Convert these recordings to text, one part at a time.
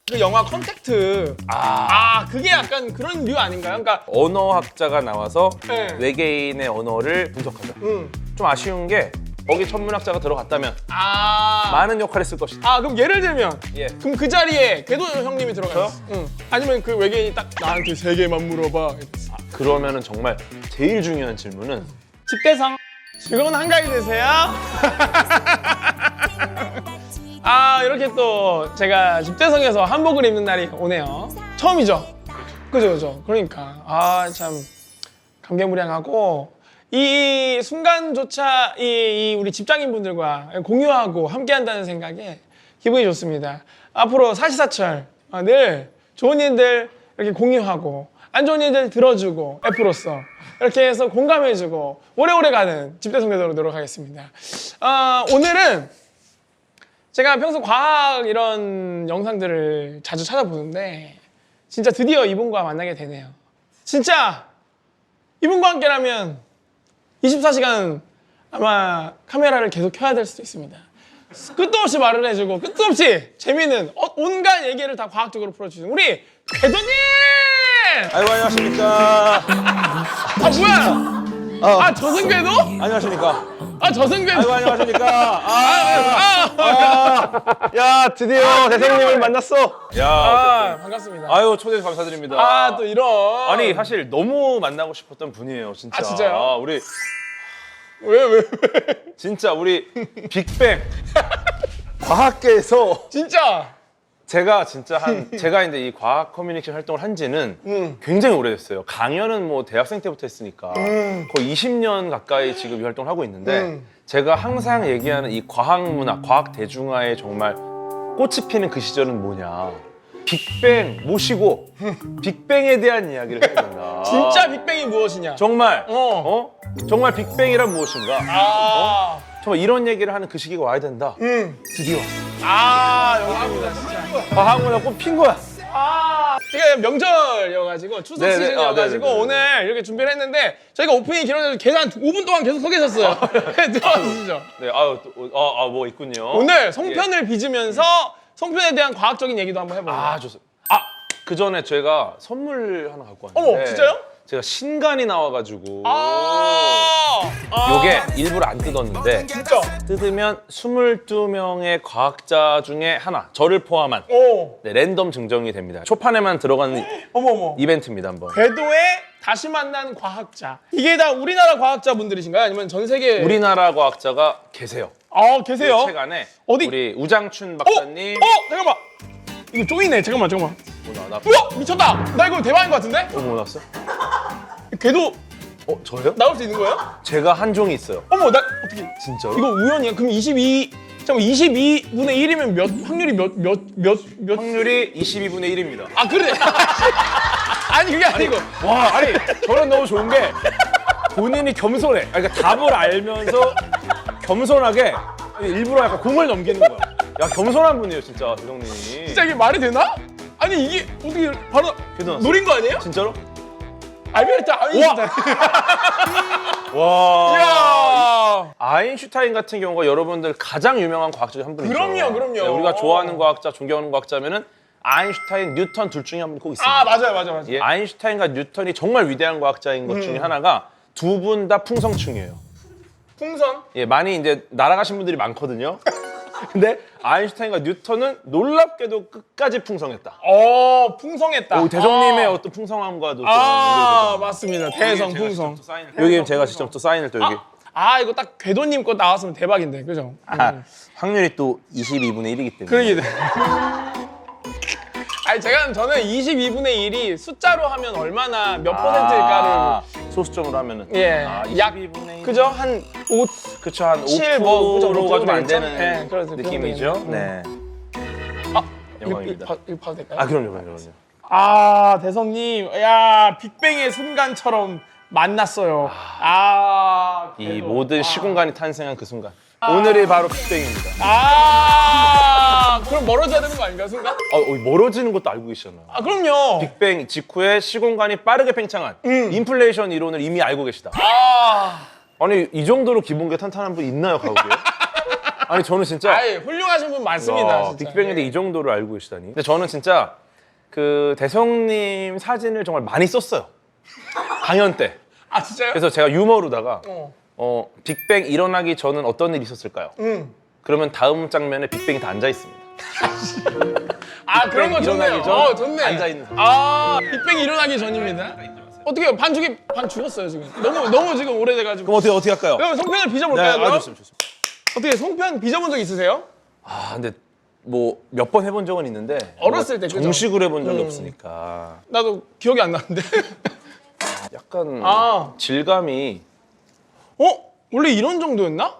그 영화 컨택트. 그게 약간 그런 류 아닌가요? 그러니까 언어학자가 나와서 네. 외계인의 언어를 분석하자. 음. 좀 아쉬운 게 거기 천문학자가 들어갔다면 많은 역할을 했을 것이다. 그럼 예를 들면 예. 그럼 그 자리에 궤도 형님이 들어가요? 응. 아니면 그 외계인이 딱 나한테 3개만 물어봐. 그러면은 정말 제일 중요한 질문은 집대성 즐거운 한가위 되세요. 이렇게 또 제가 집대성에서 한복을 입는 날이 오네요. 처음이죠. 그죠. 그러니까 참 감개무량하고 이 순간조차 우리 직장인분들과 공유하고 함께한다는 생각에 기분이 좋습니다. 앞으로 사시사철 늘 좋은 일들 이렇게 공유하고 안 좋은 일들 들어주고 F로서 이렇게 해서 공감해주고 오래오래 가는 집대성 되도록 노력하겠습니다. 오늘은 제가 평소 과학 이런 영상들을 자주 찾아보는데 진짜 드디어 이분과 만나게 되네요. 진짜 이분과 함께라면 24시간 아마 카메라를 계속 켜야 될 수도 있습니다. 끝도 없이 말을 해주고 끝도 없이 재미있는 온갖 얘기를 다 과학적으로 풀어주시는 우리 궤도님! 아이고 안녕하십니까. 뭐야? 저승궤도? 안녕하십니까. 저승궤도? 아이고 안녕하십니까. 야 드디어 대생님을 만났어. 야 반갑습니다. 아유 초대 감사드립니다. 또 이런. 아니 사실 너무 만나고 싶었던 분이에요 진짜. 진짜요? 우리 왜? 진짜 우리 빅뱅 과학계에서 진짜? 제가 이제 이 과학 커뮤니케이션 활동을 한 지는 굉장히 오래됐어요. 강연은 뭐 대학생 때부터 했으니까 거의 20년 가까이 지금 이 활동을 하고 있는데 제가 항상 얘기하는 이 과학 문화, 과학 대중화에 정말 꽃이 피는 그 시절은 뭐냐. 빅뱅 모시고 빅뱅에 대한 이야기를 해야 된다. 진짜 빅뱅이 무엇이냐? 정말 정말 빅뱅이란 무엇인가? 정말 이런 얘기를 하는 그 시기가 와야 된다. 드디어 왔어. 영광입니다 진짜. 과학문화 꽃 핀 거야. 제가 명절이어가지고 추석 네네. 시즌이어가지고 네네네. 오늘 이렇게 준비를 했는데 저희가 오프닝이 길어져서 계속 한 5분 동안 계속 서 계셨어요. 들어와주시죠. 네, 뭐 있군요. 오늘 송편을 빚으면서 송편에 대한 과학적인 얘기도 한번 해볼게요. 좋습니다. 그 전에 제가 선물 하나 갖고 왔는데. 어머, 진짜요? 제가 신간이 나와가지고. 아. 요게 일부러 안 뜯었는데. 진짜? 뜯으면 22명의 과학자 중에 하나, 저를 포함한 오. 네, 랜덤 증정이 됩니다. 초판에만 들어가는 어머. 이벤트입니다, 한번. 궤도에 다시 만난 과학자. 이게 다 우리나라 과학자분들이신가요? 아니면 전 세계? 우리나라 과학자가 계세요. 계세요? 책 안에 어디? 우리 우장춘 박사님. 잠깐만. 이거 쪼이네. 잠깐만. 나 우와! 미쳤다! 나 이거 대박인 것 같은데? 뭐 나왔어? 궤도 저요? 나올 수 있는 거예요? 제가 한 종이 있어요. 나 어떻게 진짜로? 이거 우연이야? 그럼 22분의 1이면 확률이 몇 확률이 22분의 1입니다. 그래. 아니 그게 아니고. 아니 저는 너무 좋은 게 본인이 겸손해. 그러니까 답을 알면서 겸손하게 일부러 약간 공을 넘기는 거야. 야 겸손한 분이에요 진짜 대성님이. 진짜 이게 말이 되나? 아니 이게 어떻게 바로 궤도 노린 거 아니에요? 진짜로? 알베르트 아인슈타인. 와. 이야. 아인슈타인 같은 경우가 여러분들 가장 유명한 과학자 중 한 분이죠. 그럼요. 네, 우리가 좋아하는 과학자, 존경하는 과학자면은 아인슈타인, 뉴턴 둘 중에 한 분이 꼭 있습니다. 맞아요. 예, 아인슈타인과 뉴턴이 정말 위대한 과학자인 것 중에 하나가 두 분 다 풍성충이에요. 풍선. 예, 많이 이제 날아가신 분들이 많거든요. 근데 아인슈타인과 뉴턴은 놀랍게도 끝까지 풍성했다. 풍성했다. 대성님의 어떤 풍성함과도 좀 맞습니다. 대성 풍성. 여기 제가 직접 또 사인을 또 여기. 이거 딱 궤도님 거 나왔으면 대박인데, 그죠? 확률이 또 22분의 1이기 때문에. 그러게 돼. 저는 22분의 1이 숫자로 하면 얼마나 몇 퍼센트일까를 소수점으로 하면은 약 22분의 1. 그죠? 한 5, 그쵸, 한 7 5%가 좀 안 되겠죠? 되는 네, 그래서 그 느낌이죠. 정도 네. 영광입니다. 이거 봐도 될까요? 그럼요. 대성님, 야 빅뱅의 순간처럼 만났어요. 이 모든 시공간이 탄생한 그 순간. 오늘이 바로 빅뱅입니다. 그럼 멀어져야 되는 거 아닌가요, 순간? 멀어지는 것도 알고 계시잖아요. 그럼요. 빅뱅 직후에 시공간이 빠르게 팽창한 인플레이션 이론을 이미 알고 계시다. 아니 이 정도로 기본계 탄탄한 분 있나요, 과거에? 아니 저는 진짜 아예 훌륭하신 분 많습니다. 와, 진짜. 빅뱅인데 이 정도를 알고 계시다니. 근데 저는 진짜 그 대성님 사진을 정말 많이 썼어요. 강연 때. 아 진짜요? 그래서 제가 유머로다가 어. 빅뱅 일어나기 전은 어떤 일이 있었을까요? 그러면 다음 장면에 빅뱅이 다 앉아 있습니다. 아 그런 거 좋네요. 일어나기 전 좋네. 앉아 있는 사진. 아 빅뱅 일어나기 전입니다. 어떻게 반 죽었어요 지금. 너무 지금 오래돼가지고. 그럼 어떻게 할까요? 그럼 송편을 빚어볼까요? 네, 그럼? 좋습니다. 어떻게 송편 빚어본 적 있으세요? 아 근데 뭐 몇 번 해본 적은 있는데 어렸을 때, 뭐 그죠? 정식으로 해본 적이 없으니까 나도 기억이 안 나는데. 약간 아. 질감이 원래 이런 정도였나?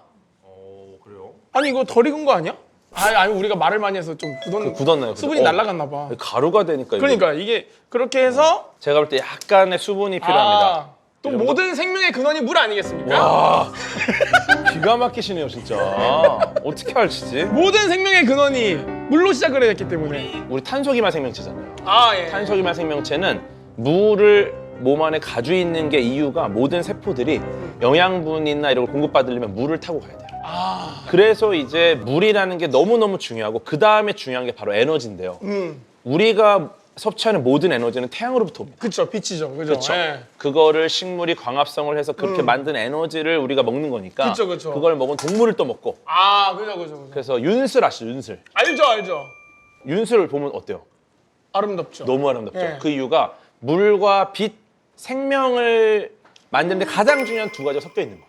그래요? 아니 이거 덜 익은 거 아니야? 아니 우리가 말을 많이 해서 좀 굳었나요? 수분이 날아갔나 봐. 가루가 되니까 이게 그러니까 이게 그렇게 해서 제가 볼 때 약간의 수분이 필요합니다. 또 이 정도? 모든 생명의 근원이 물 아니겠습니까? 와 기가 막히시네요 진짜. 어떻게 알시지? 모든 생명의 근원이 물로 시작을 했기 때문에. 우리 탄소기말 생명체잖아요. 예. 탄소기말 생명체는 물을 몸 안에 가지고 있는 게 이유가 모든 세포들이 영양분이나 이런 걸 공급받으려면 물을 타고 가야 돼요. 그래서 이제 물이라는 게 너무너무 중요하고 그 다음에 중요한 게 바로 에너지인데요. 우리가 섭취하는 모든 에너지는 태양으로부터 옵니다. 그쵸, 빛이죠. 그죠. 그렇죠. 예. 그거를 식물이 광합성을 해서 그렇게 만든 에너지를 우리가 먹는 거니까 그쵸. 그걸 먹은 동물을 또 먹고 그죠. 그래서 윤슬 아시죠? 윤슬. 알죠. 윤슬을 보면 어때요? 아름답죠. 너무 아름답죠. 네. 그 이유가 물과 빛, 생명을 만드는데 가장 중요한 두 가지가 섞여 있는 거예요.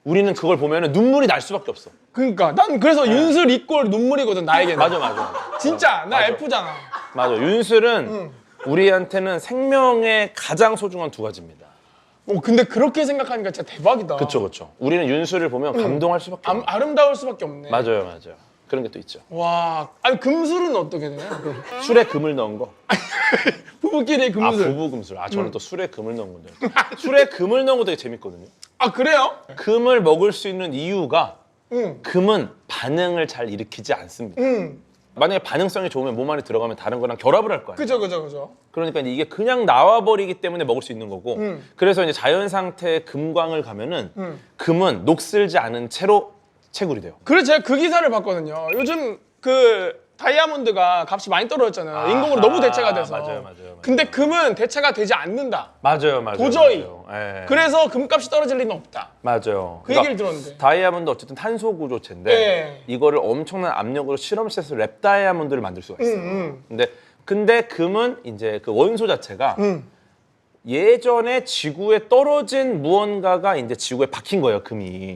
우리는 그걸 보면 눈물이 날 수밖에 없어. 그러니까 난 그래서 윤슬 이꼴 눈물이거든 나에게는. 맞아. 진짜 나 맞아. F잖아. 맞아. 윤슬은 우리한테는 생명의 가장 소중한 두 가지입니다. 근데 그렇게 생각하니까 진짜 대박이다. 그렇죠. 우리는 윤슬을 보면 감동할 수밖에 없어요. 아름다울 수밖에 없네. 맞아요. 그런 게 또 있죠. 와, 아니 금술은 어떻게 되나요? 그럼? 술에 금을 넣은 거. 부부끼리 금술. 부부 금술. 저는 또 술에 금을 넣은 건데. 술에 금을 넣은 거 되게 재밌거든요. 그래요? 금을 먹을 수 있는 이유가 응. 금은 반응을 잘 일으키지 않습니다. 응. 만약에 반응성이 좋으면 몸 안에 들어가면 다른 거랑 결합을 할 거 아니에요. 그죠. 그러니까 이게 그냥 나와버리기 때문에 먹을 수 있는 거고 그래서 이제 자연 상태의 금광을 가면은 금은 녹슬지 않은 채로 채굴이 돼요. 그래서 제가 그 기사를 봤거든요. 요즘 그 다이아몬드가 값이 많이 떨어졌잖아요. 인공으로 너무 대체가 돼서. 맞아요. 근데 금은 대체가 되지 않는다. 맞아요. 도저히. 예. 그래서 금값이 떨어질 리는 없다. 맞아요. 그 얘기를 들었는데. 다이아몬드 어쨌든 탄소 구조체인데 네. 이거를 엄청난 압력으로 실험실에서 랩 다이아몬드를 만들 수가 있어요. 근데 금은 이제 그 원소 자체가 예전에 지구에 떨어진 무언가가 이제 지구에 박힌 거예요, 금이.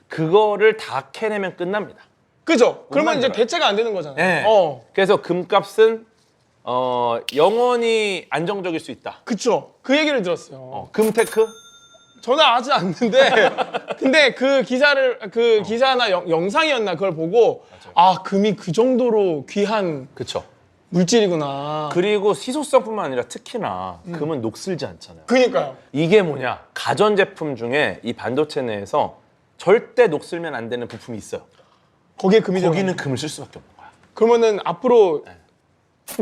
그거를 다 캐내면 끝납니다. 그죠? 그러면 이제 만들어요. 대체가 안 되는 거잖아요. 네. 그래서 금값은 영원히 안정적일 수 있다. 그쵸. 그 얘기를 들었어요. 금테크? 저는 아직 않는데 근데 그 기사를 기사나 영상이었나 그걸 보고 금이 그 정도로 귀한 그쵸. 물질이구나. 그리고 희소성뿐만 아니라 특히나 금은 녹슬지 않잖아요. 그러니까요. 이게 뭐냐? 가전제품 중에 이 반도체 내에서 절대 녹슬면 안 되는 부품이 있어요. 거기에 금이 거기는 금을 쓸 수밖에 없는 거야. 그러면은 앞으로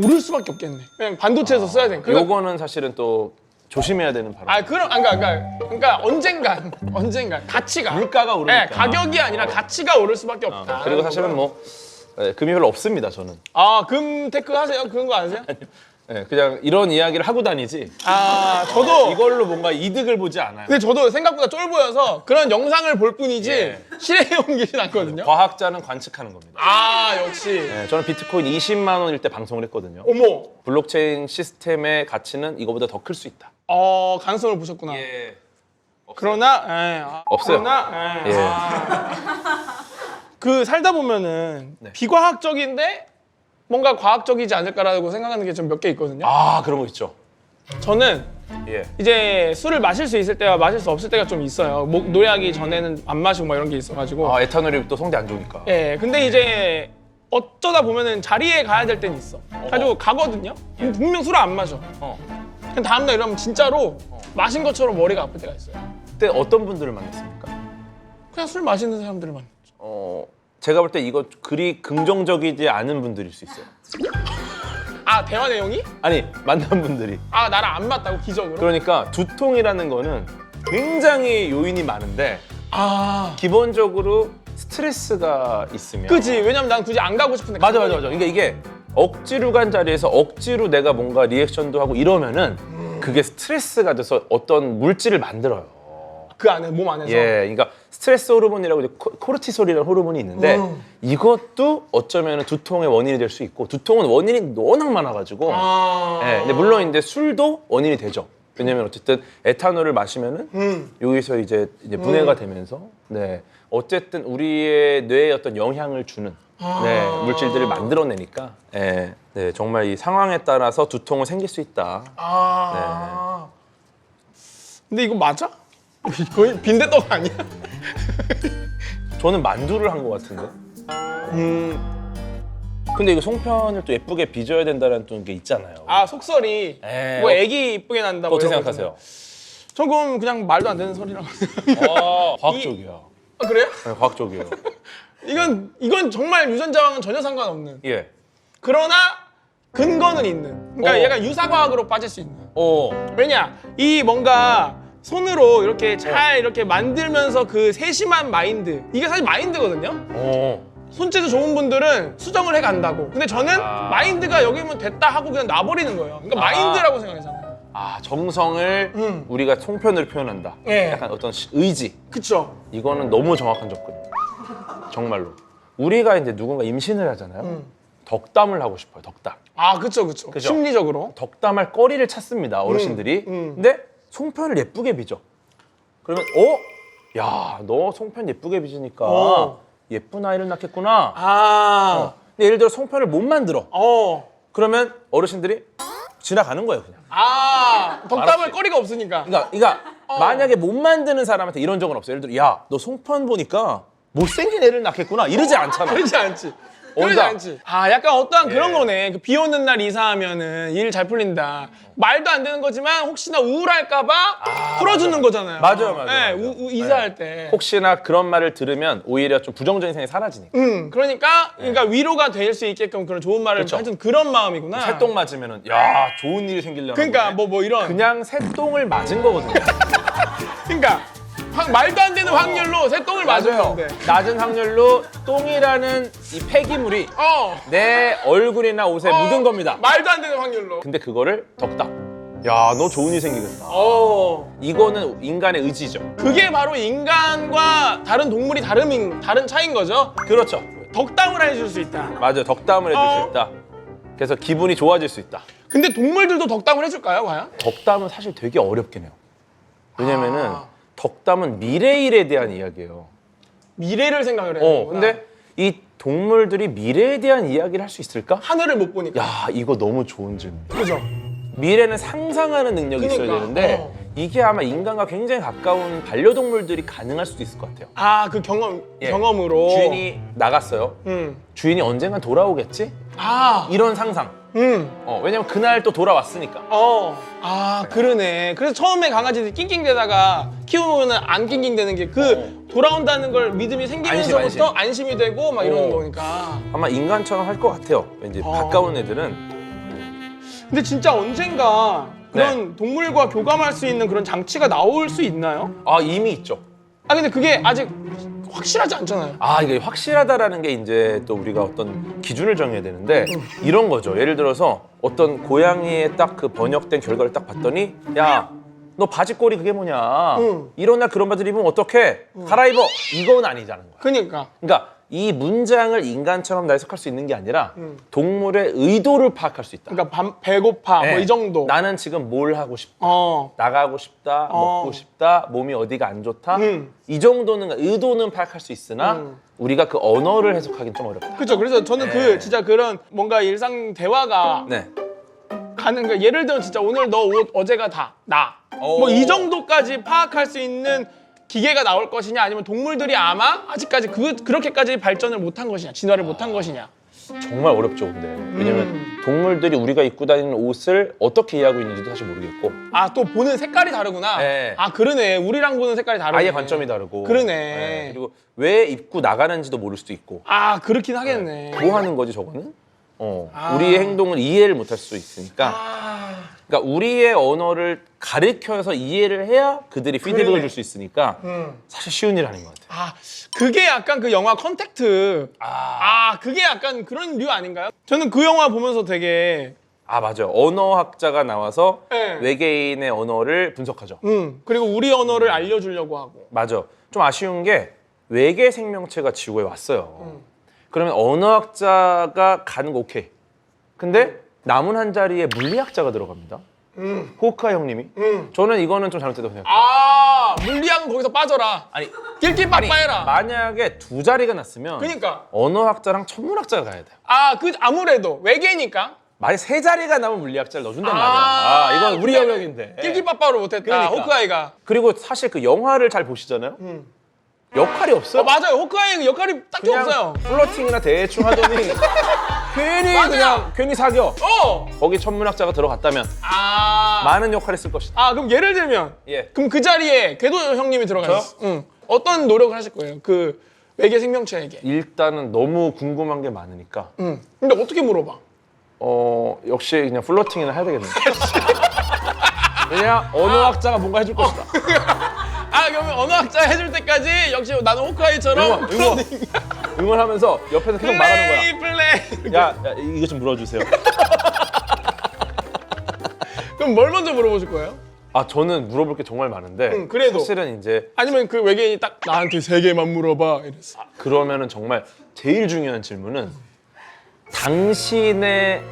오를 수밖에 없겠네. 그냥 반도체에서 써야 돼. 요거는 사실은 또 조심해야 되는 바람. 그러니까 언젠간 가치가 물가가 오르니까. 가격이 아니라 가치가 오를 수밖에 없다. 그리고 사실은 뭐 금이 별로 없습니다, 저는. 금 테크 하세요? 그런 거 아세요? 네, 그냥 이런 이야기를 하고 다니지. 저도 이걸로 뭔가 이득을 보지 않아요. 근데 저도 생각보다 쫄보여서 그런 영상을 볼 뿐이지 예. 실행에 옮기진 않거든요. 과학자는 관측하는 겁니다. 역시. 네, 저는 비트코인 20만 원일 때 방송을 했거든요. 어머. 블록체인 시스템의 가치는 이거보다 더 클 수 있다. 가능성을 보셨구나. 예. 그러나 없어요. 그러나 예. 그 살다 보면은 네. 비과학적인데 뭔가 과학적이지 않을까라고 생각하는 게 좀 몇 개 있거든요. 그런 거 있죠. 저는 예. 이제 술을 마실 수 있을 때와 마실 수 없을 때가 좀 있어요. 노래하기 전에는 안 마시고 막 이런 게 있어가지고. 에탄올이 또 성대 안 좋으니까. 예, 근데 이제 어쩌다 보면은 자리에 가야 될 때는 있어. 가지고 가거든요. 그럼 분명 술을 안 마셔. 그냥 다음날 이러면 진짜로 마신 것처럼 머리가 아플 때가 있어요. 그때 어떤 분들을 만났습니까? 그냥 술 마시는 사람들을 만. 제가 볼 때 이거 그리 긍정적이지 않은 분들일 수 있어요. 대화 내용이? 아니, 만난 분들이. 나랑 안 맞다고 기적으로? 그러니까 두통이라는 거는 굉장히 요인이 많은데 기본적으로 스트레스가 있으면 그지. 왜냐면 난 굳이 안 가고 싶은데. 맞아. 그러니까 이게 억지로 간 자리에서 억지로 내가 뭔가 리액션도 하고 이러면은 그게 스트레스가 돼서 어떤 물질을 만들어요. 그 안에 몸 안에서. 예, 그러니까 스트레스 호르몬이라고 이제 코르티솔이라는 호르몬이 있는데 이것도 어쩌면 두통의 원인이 될 수 있고 두통은 원인이 워낙 많아가지고 예, 근데 물론 이제 술도 원인이 되죠. 왜냐면 어쨌든 에탄올을 마시면은 여기서 이제 분해가 되면서 네 어쨌든 우리의 뇌에 어떤 영향을 주는 네, 물질들을 만들어내니까 네, 정말 이 상황에 따라서 두통은 생길 수 있다. 근데 이거 맞아? 거의 빈대떡 아니야? 저는 만두를 한 것 같은데. 근데 이거 송편을 또 예쁘게 빚어야 된다는 또 게 있잖아요. 아 속설이 에, 뭐 애기 이쁘게 난다고. 어떻게 이런 생각하세요? 전 그건 그냥 말도 안 되는 소리라고. 과학적이야. 아, 그래요? 네, 과학적이에요. 이건 정말 유전자와는 전혀 상관없는. 예. 그러나 근거는 있는. 그러니까 얘가 유사과학으로 빠질 수 있는. 왜냐 이 뭔가 손으로 이렇게 잘 이렇게 만들면서 그 세심한 마인드, 이게 사실 마인드거든요. 손재주 좋은 분들은 수정을 해 간다고. 근데 저는 마인드가 여기면 됐다 하고 그냥 놔버리는 거예요. 그러니까 마인드라고 생각하잖아요. 아, 정성을 우리가 송편으로 표현한다. 예. 약간 어떤 의지. 그쵸. 이거는 너무 정확한 접근이에요. 정말로. 우리가 이제 누군가 임신을 하잖아요. 덕담을 하고 싶어요. 덕담. 아 그쵸. 그죠? 심리적으로. 덕담할 거리를 찾습니다. 어르신들이. 근데 송편을 예쁘게 빚어. 그러면 야, 너 송편 예쁘게 빚으니까 예쁜 아이를 낳겠구나. 근데 예를 들어 송편을 못 만들어. 그러면 어르신들이 지나가는 거예요, 그냥. 덕담할 말없이. 거리가 없으니까. 그러니까 만약에 못 만드는 사람한테 이런 적은 없어요. 예를 들어, 야, 너 송편 보니까 못생긴 애를 낳겠구나. 이러지 않잖아. 그러지 않지. 그러지 어디다? 않지. 약간 어떠한 그런 거네. 비 오는 날 이사하면은 일 잘 풀린다. 말도 안 되는 거지만 혹시나 우울할까봐 풀어주는 거잖아요. 맞아요. 이사할 때. 혹시나 그런 말을 들으면 오히려 좀 부정적인 생각이 사라지니까. 그러니까 위로가 될 수 있게끔 그런 좋은 말을 그쵸. 해준 그런 마음이구나. 새똥 맞으면은 야, 좋은 일이 생기려나 그러니까 보네. 뭐 이런. 그냥 새똥을 맞은 거거든요. 그러니까 말도 안 되는 확률로 새똥을 맞았는데. 낮은 확률로 똥이라는 이 폐기물이 내 얼굴이나 옷에 묻은 겁니다. 말도 안 되는 확률로. 근데 그거를 덕담. 야, 너 좋은 일 생기겠다. 이거는 인간의 의지죠. 그게 바로 인간과 다른 동물이 다른 차이인 거죠. 그렇죠. 덕담을 해줄 수 있다. 맞아요. 덕담을 해줄 수 있다. 그래서 기분이 좋아질 수 있다. 근데 동물들도 덕담을 해줄까요, 과연? 덕담은 사실 되게 어렵긴 해요. 왜냐면은 덕담은 미래일에 대한 이야기예요. 미래를 생각을 해요. 근데 이 동물들이 미래에 대한 이야기를 할 수 있을까? 하늘을 못 보니까. 야, 이거 너무 좋은 질문. 그죠? 미래는 상상하는 능력이 있어야 그러니까, 되는데 이게 아마 인간과 굉장히 가까운 반려동물들이 가능할 수도 있을 것 같아요. 그 경험으로. 주인이 나갔어요. 주인이 언젠간 돌아오겠지? 이런 상상. 왜냐면 그날 또 돌아왔으니까. 그러네. 그래서 처음에 강아지들이 낑낑대다가 키우면 안 낑낑대는 게 돌아온다는 걸 믿음이 생기면서부터 안심이 되고 막 이러는 거니까. 아마 인간처럼 할 것 같아요. 왠지 가까운 애들은. 근데 진짜 언젠가 그런 동물과 교감할 수 있는 그런 장치가 나올 수 있나요? 이미 있죠. 근데 그게 아직 확실하지 않잖아요. 이게 확실하다라는 게 이제 또 우리가 어떤 기준을 정해야 되는데 이런 거죠. 예를 들어서 어떤 고양이의 딱 그 번역된 결과를 딱 봤더니 야, 너 바지 꼬리 그게 뭐냐? 이런 날 그런 바지를 입으면 어떡해? 갈아입어. 이건 아니자는 거야. 그러니까 이 문장을 인간처럼 해석할 수 있는 게 아니라 동물의 의도를 파악할 수 있다. 그러니까 배고파 뭐 이 정도. 나는 지금 뭘 하고 싶다. 나가고 싶다. 먹고 싶다. 몸이 어디가 안 좋다. 이 정도는 의도는 파악할 수 있으나 우리가 그 언어를 해석하기는 좀 어렵다. 그렇죠. 그래서 저는 진짜 그런 뭔가 일상 대화가 가는 거. 예를 들어 진짜 오늘 너 옷 어제가 다 나. 뭐 이 정도까지 파악할 수 있는 기계가 나올 것이냐, 아니면 동물들이 아마 아직까지 그렇게까지 발전을 못한 것이냐, 진화를 못한 것이냐. 정말 어렵죠, 근데. 왜냐면 동물들이 우리가 입고 다니는 옷을 어떻게 이해하고 있는지도 사실 모르겠고. 또 보는 색깔이 다르구나. 그러네. 우리랑 보는 색깔이 다르네. 아예 관점이 다르고. 그러네. 그리고 왜 입고 나가는지도 모를 수도 있고. 그렇긴 하겠네. 뭐 하는 거지, 저거는? 우리의 행동을 이해를 못할 수 있으니까. 그러니까 우리의 언어를 가르쳐서 이해를 해야 그들이 피드백을 줄 수 있으니까 사실 쉬운 일 아닌 것 같아요. 아, 그게 약간 그 영화 컨택트. 그게 약간 그런 류 아닌가요? 저는 그 영화 보면서 되게 맞아요. 언어학자가 나와서 네. 외계인의 언어를 분석하죠. 그리고 우리 언어를 알려주려고 하고. 맞아. 좀 아쉬운 게 외계 생명체가 지구에 왔어요. 그러면 언어학자가 가는 거 오케이. 근데 남은 한 자리에 물리학자가 들어갑니다. 호크아이 형님이. 저는 이거는 좀 잘못됐다고 생각해요. 물리학은 거기서 빠져라. 아니, 낄낄빠빠해라. 만약에 두 자리가 났으면 그러니까. 언어학자랑 천문학자가 가야 돼요. 아무래도 외계니까. 만약 세 자리가 남은 물리학자를 넣어준단 말이야. 이건 우리 영역인데. 낄낄빠빠로 못했다. 그러니까. 호크아이가. 그리고 사실 그 영화를 잘 보시잖아요. 역할이 없어요. 맞아요. 호크아이 역할이 딱히 그냥 없어요. 플러팅이나 대충 하더니 괜히 맞아요. 그냥 괜히 사겨. 어. 거기 천문학자가 들어갔다면 많은 역할을 쓸 것이다. 그럼 예를 들면 예. 그럼 그 자리에 궤도 형님이 들어가 저요? 있어. 어떤 노력을 하실 거예요? 그 외계 생명체에게. 일단은 너무 궁금한 게 많으니까 근데 어떻게 물어봐? 역시 그냥 플러팅이나 해야 되겠네. 그냥 언어학자가 뭔가 해줄 것이다. 그러면 언어학자 해줄 때까지 역시 나는 호크아이처럼 응원하면서 옆에서 계속 말하는 거야. 플레이. 야, 이거 좀 물어주세요. 그럼 뭘 먼저 물어보실 거예요? 저는 물어볼 게 정말 많은데 그래도. 사실은 이제 아니면 그 외계인이 딱 나한테 3개만 물어봐 이랬어. 그러면은 정말 제일 중요한 질문은 당신의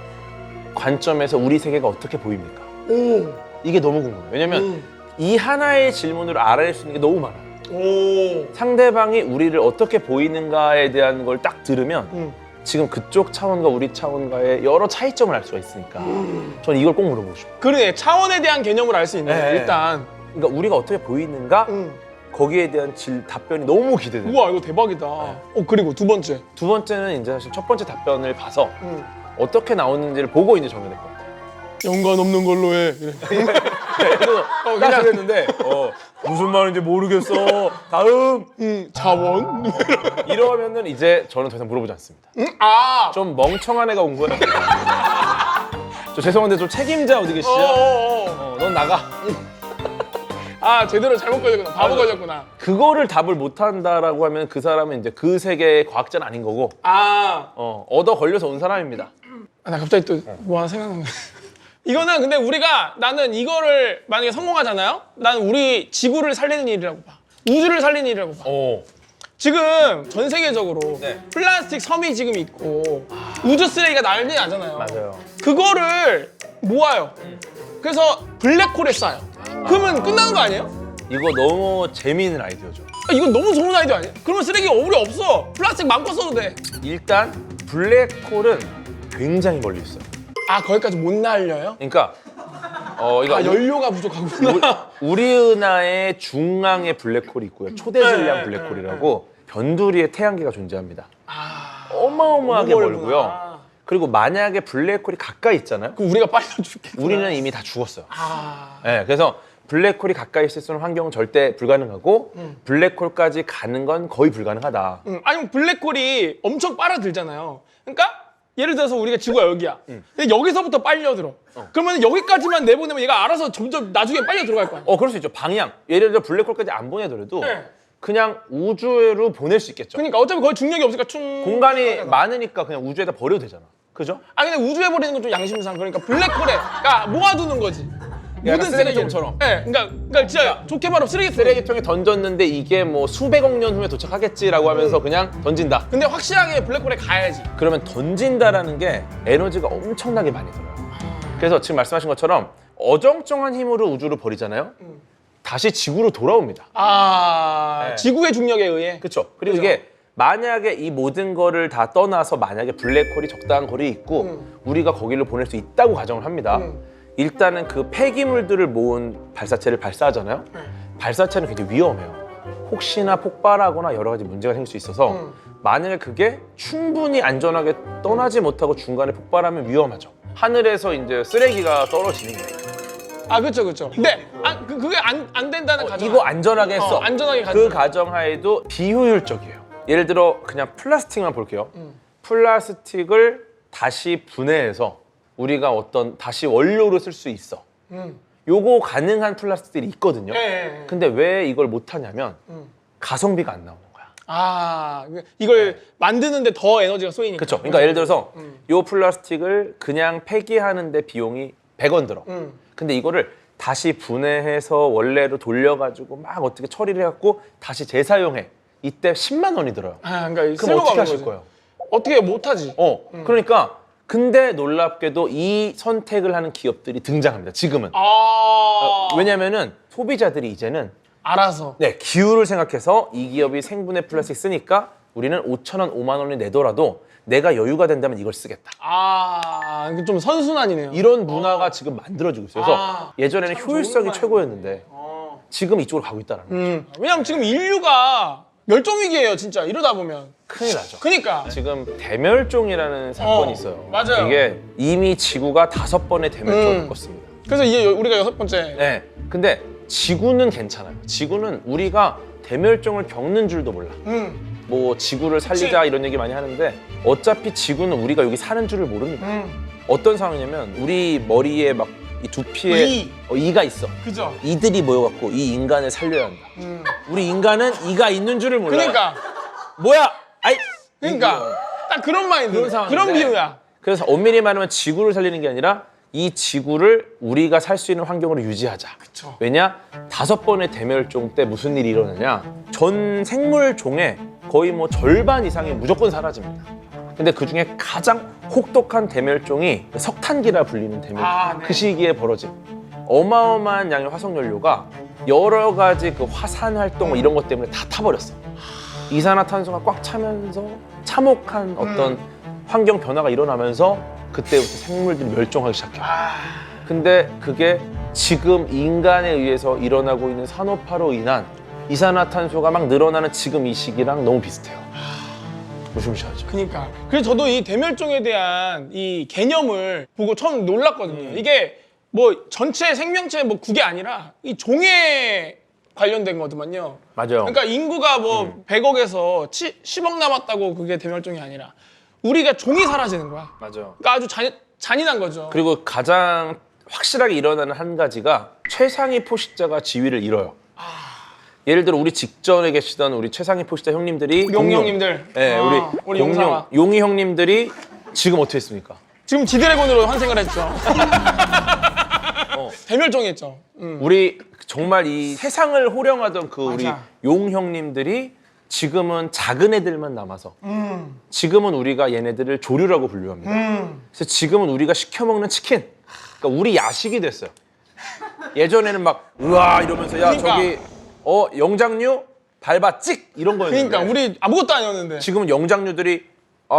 관점에서 우리 세계가 어떻게 보입니까? 오. 이게 너무 궁금해요. 왜냐면 이 하나의 질문으로 알아낼 수 있는 게 너무 많아요. 오. 상대방이 우리를 어떻게 보이는가에 대한 걸 딱 들으면 지금 그쪽 차원과 우리 차원과의 여러 차이점을 알 수가 있으니까 저는 이걸 꼭 물어보고 싶어요. 그러네. 차원에 대한 개념을 알 수 있네. 네. 일단. 그러니까 우리가 어떻게 보이는가 거기에 대한 답변이 너무 기대돼요. 우와 이거 대박이다. 그리고 두 번째. 두 번째는 이제 사실 첫 번째 답변을 봐서 어떻게 나오는지를 보고 이제 정해야 될 것 같아요. 연관 없는 걸로 해. 이래. 그래서 딱 그랬는데 무슨 말인지 모르겠어. 다음 자원? 이러면은 이제 저는 더 이상 물어보지 않습니다. 좀 멍청한 애가 온 거야. 저 죄송한데 좀 책임자 어디 계시죠? 넌 나가. 제대로 잘못 걸렸구나. 바보 걸렸구나. 그거를 답을 못한다라고 하면 그 사람은 이제 그 세계의 과학자는 아닌 거고 얻어 걸려서 온 사람입니다. 나 갑자기 또 뭐 하나 생각나네. 이거는 근데 나는 이거를 만약에 성공하잖아요? 나는 우리 지구를 살리는 일이라고 봐. 우주를 살리는 일이라고 봐. 지금 전 세계적으로 네. 플라스틱 섬이 지금 있고 우주 쓰레기가 난리 나잖아요. 맞아요. 그거를 모아요. 그래서 블랙홀에 쏴요. 그러면 끝나는 거 아니에요? 이거 너무 재미있는 아이디어죠. 이건 너무 좋은 아이디어 아니에요? 그러면 쓰레기 우리 없어. 플라스틱 마음껏 써도 돼. 일단 블랙홀은 굉장히 멀리 있어요. 거기까지 못 날려요? 그러니까 이거 연료가 부족하구나. 우리 은하의 중앙에 블랙홀이 있고요. 초대질량 블랙홀이라고 변두리에 태양계가 존재합니다. 어마어마하게 너무 멀고요. 멀구나. 그리고 만약에 블랙홀이 가까이 있잖아요. 그럼 우리가 빨리 죽겠구나. 우리는 이미 다 죽었어요. 네, 그래서 블랙홀이 가까이 있을 수 있는 환경은 절대 불가능하고 블랙홀까지 가는 건 거의 불가능하다. 아니면 블랙홀이 엄청 빨아들잖아요. 그러니까 예를 들어서 우리가 지구가 여기야. 근데 여기서부터 빨려들어. 그러면 여기까지만 내보내면 얘가 알아서 점점 나중에 빨려 들어갈 거야. 그럴 수 있죠. 방향. 예를 들어 블랙홀까지 안 보내더라도 네. 그냥 우주로 보낼 수 있겠죠. 그러니까 어차피 거기 중력이 없으니까 공간이 많으니까 그냥 우주에다 버려도 되잖아. 그죠? 근데 우주에 버리는 건 좀 양심상. 그러니까 블랙홀에 모아두는 거지. 약간 쓰레기통처럼. 네, 그러니까 진짜 좋게 말하면 쓰레기통에 던졌는데 이게 뭐 수백억 년 후에 도착하겠지라고 하면서 그냥 던진다. 근데 확실하게 블랙홀에 가야지. 그러면 던진다라는 게 에너지가 엄청나게 많이 들어요. 그래서 지금 말씀하신 것처럼 어정쩡한 힘으로 우주로 버리잖아요. 다시 지구로 돌아옵니다. 네. 지구의 중력에 의해. 그렇죠. 그리고 이게 만약에 이 모든 거를 다 떠나서 만약에 블랙홀이 적당한 거리에 있고 우리가 거기로 보낼 수 있다고 가정을 합니다. 일단은 그 폐기물들을 모은 발사체를 발사하잖아요. 발사체는 굉장히 위험해요. 혹시나 폭발하거나 여러 가지 문제가 생길 수 있어서 만약에 그게 충분히 안전하게 떠나지 못하고 중간에 폭발하면 위험하죠. 하늘에서 이제 쓰레기가 떨어지는 거예요. 그렇죠. 근데 그게 안 된다는 가정. 이거 안전하게 했어. 안전하게 그 가정하에도 비효율적이에요. 예를 들어 그냥 플라스틱만 볼게요. 플라스틱을 다시 분해해서 우리가 어떤 다시 원료로 쓸 수 있어. 요거 가능한 플라스틱들이 있거든요. 네. 근데 왜 이걸 못 하냐면 가성비가 안 나오는 거야. 아, 이걸 만드는데 더 에너지가 쏘이니까. 그렇죠. 그러니까 예를 들어서 요 플라스틱을 그냥 폐기하는데 비용이 100원 들어. 근데 이거를 다시 분해해서 원래로 돌려가지고 막 어떻게 처리를 해갖고 다시 재사용해. 이때 10만 원이 들어요. 아, 그러니까 그럼 어떻게 쓸모가 하실 없는 거지. 거예요? 어떻게 못하지. 그러니까 근데 놀랍게도 이 선택을 하는 기업들이 등장합니다. 지금은. 왜냐면은 소비자들이 이제는 알아서. 네, 기후를 생각해서 이 기업이 생분해 플라스틱 쓰니까 우리는 5,000원, 5만 원이 내더라도 내가 여유가 된다면 이걸 쓰겠다. 아, 이게 좀 선순환이네요. 이런 문화가 지금 만들어지고 있어요. 그래서 아, 예전에는 참 효율성이 좋은 최고였는데 지금 이쪽으로 가고 있다는 거죠. 왜냐면 지금 인류가 멸종 위기예요, 진짜. 이러다 보면. 큰일 나죠. 그러니까. 지금 대멸종이라는 사건이 있어요. 맞아요. 이게 이미 지구가 5번의 대멸종을 겪었습니다. 그래서 이게 우리가 6번째. 네. 근데 지구는 괜찮아요. 지구는 우리가 대멸종을 겪는 줄도 몰라. 뭐 지구를 살리자 그치. 이런 얘기 많이 하는데 어차피 지구는 우리가 여기 사는 줄을 모릅니다. 어떤 상황이냐면 우리 머리에 막 이 두피에 이가 있어. 그죠? 이들이 모여갖고 이 인간을 살려야 한다. 우리 인간은 이가 있는 줄을 몰라요. 그러니까. 뭐야? 아이. 그러니까. 딱 그런 마인드. 그런 상황인데. 그런 비유야. 그래서 엄밀히 말하면 지구를 살리는 게 아니라 이 지구를 우리가 살 수 있는 환경으로 유지하자. 그쵸. 왜냐? 5번의 대멸종 때 무슨 일이 일어나냐? 전 생물종의 거의 뭐 절반 이상이 무조건 사라집니다. 근데 그 중에 가장 혹독한 대멸종이 석탄기라 불리는 대멸종. 네. 그 시기에 벌어진 어마어마한 양의 화석 연료가 여러 가지 그 화산 활동 이런 것 때문에 다 타버렸어. 이산화탄소가 꽉 차면서 참혹한 어떤 환경 변화가 일어나면서 그때부터 생물들이 멸종하기 시작해요. 근데 그게 지금 인간에 의해서 일어나고 있는 산업화로 인한 이산화탄소가 막 늘어나는 지금 이 시기랑 너무 비슷해요. 무시무시하죠. 그러니까. 그래서 저도 이 대멸종에 대한 이 개념을 보고 처음 놀랐거든요. 이게 뭐 전체 생명체 뭐 국이 아니라 이 종에 관련된 거더만요. 맞아요. 그러니까 인구가 뭐 100억에서 10억 남았다고 그게 대멸종이 아니라 우리가 종이 사라지는 거야. 맞아요. 그러니까 아주 잔인한 거죠. 그리고 가장 확실하게 일어나는 한 가지가 최상위 포식자가 지위를 잃어요. 예를 들어 우리 직전에 계시던 우리 최상위 포식자 형님들이 용 형님들. 네, 우리 용사와. 용이 형님들이 지금 어떻게 했습니까? 지금 지드래곤으로 환생을 했죠. 대멸종했죠. 우리 정말 이 세상을 호령하던 그 우리 맞아. 용 형님들이 지금은 작은 애들만 남아서 지금은 우리가 얘네들을 조류라고 분류합니다. 그래서 지금은 우리가 시켜 먹는 치킨, 그러니까 우리 야식이 됐어요. 예전에는 막 으아 이러면서 야 그러니까. 저기 영장류 밟아 찍 이런 거였는데 그러니까 우리 아무것도 아니었는데. 지금은 영장류들이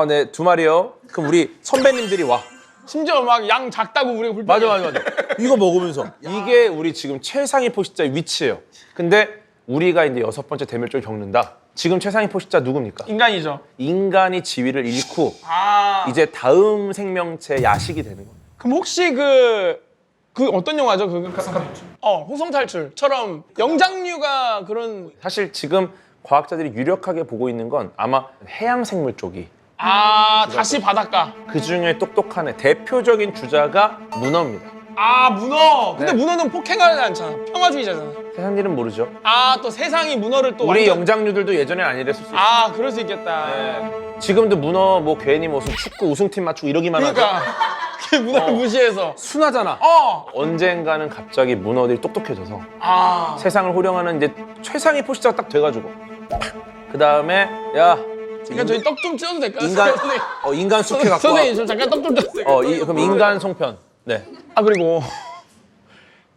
네 2마리요. 그럼 우리 선배님들이 와. 심지어 막 양 작다고 우리가 불평해. 맞아. 이거 먹으면서 이게 우리 지금 최상위 포식자의 위치예요. 근데 우리가 이제 6번째 대멸종을 겪는다. 지금 최상위 포식자 누굽니까? 인간이죠. 인간이 지위를 잃고 이제 다음 생명체 야식이 되는 겁니다. 그럼 혹시 그 어떤 영화죠? 호성탈출처럼 영장류가 그런 사실 지금 과학자들이 유력하게 보고 있는 건 아마 해양 생물 쪽이 다시 바닷가. 그 중에 똑똑한 애 대표적인 주자가 문어입니다. 문어. 근데 네. 문어는 폭행하지 않잖아. 평화주의자잖아. 세상 일은 모르죠. 또 세상이 문어를 또 우리 완전... 영장류들도 예전엔 아니랬을 수 있어요. 그럴 수 있겠다. 네. 지금도 문어 뭐 괜히 무슨 축구 우승팀 맞추고 이러기만 하죠. 그러니까 그 문어를 무시해서. 순하잖아. 언젠가는 갑자기 문어들이 똑똑해져서 세상을 호령하는 이제 최상위 포식자가 딱 돼가지고 그 다음에 야 그러니까 저희 떡 좀 찌어도 될까요? 인간 숙회 갖고 선생님 좀 잠깐 떡 좀 찌어도 될까요? 그럼 인간 송편. 네. 그리고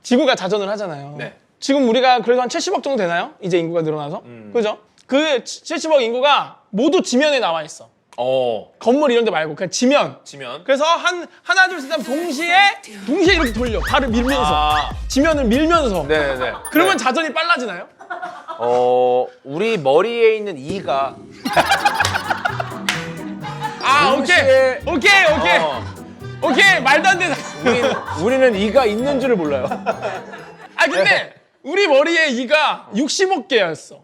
지구가 자전을 하잖아요. 네. 지금 우리가 그래도 한 70억 정도 되나요? 이제 인구가 늘어나서. 그죠? 그 70억 인구가 모두 지면에 나와 있어. 건물 이런 데 말고 그냥 지면. 그래서 하나 둘 셋 하면 동시에 이렇게 돌려. 발을 밀면서. 지면을 밀면서. 네네. 그러면 자전이 빨라지나요? 우리 머리에 있는 이가 오케이 말도 안 되는. 우리는 이가 있는 줄을 몰라요. 근데 우리 머리에 이가 60억 개였어.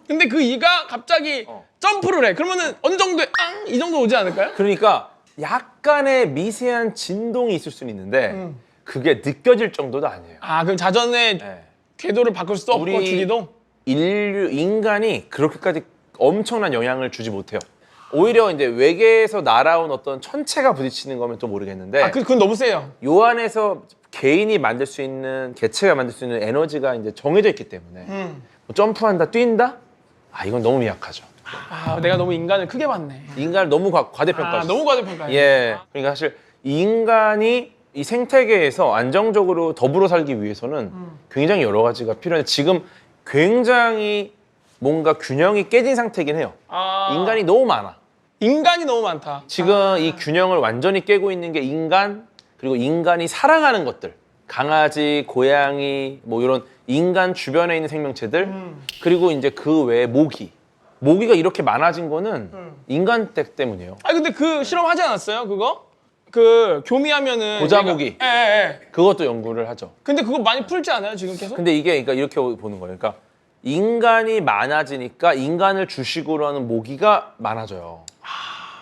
근데 그 이가 갑자기 점프를 해. 그러면은 어느 정도의 이 정도 오지 않을까요? 그러니까 약간의 미세한 진동이 있을 수는 있는데 그게 느껴질 정도도 아니에요. 아, 그럼 자전의 네. 궤도를 바꿀 수도 없고 우리 주기도? 인간이 그렇게까지 엄청난 영향을 주지 못해요. 오히려 이제 외계에서 날아온 어떤 천체가 부딪히는 거면 또 모르겠는데 아, 그건 너무 세요. 요 안에서 개인이 만들 수 있는, 개체가 만들 수 있는 에너지가 이제 정해져 있기 때문에 뭐 점프한다, 뛴다? 아, 이건 너무 미약하죠. 아, 내가 너무 인간을 크게 봤네. 인간을 너무 과대평가했어요. 아, 너무 과대평가해. 예. 그러니까 사실 인간이 이 생태계에서 안정적으로 더불어 살기 위해서는 굉장히 여러 가지가 필요한데 지금 굉장히 뭔가 균형이 깨진 상태긴 해요. 아, 인간이 너무 많아. 인간이 너무 많다. 지금 이 균형을 완전히 깨고 있는 게 인간, 그리고 인간이 사랑하는 것들. 강아지, 고양이, 뭐 이런 인간 주변에 있는 생명체들, 그리고 이제 그 외에 모기. 모기가 이렇게 많아진 거는 인간 때문이에요. 아, 근데 그 실험하지 않았어요? 그거? 그 교미하면은 고자모기. 얘가- 예, 예, 예. 그것도 연구를 하죠. 근데 그거 많이 풀지 않아요, 지금 계속? 근데 이게 그러니까 이렇게 보는 거예요. 그러니까 인간이 많아지니까 인간을 주식으로 하는 모기가 많아져요.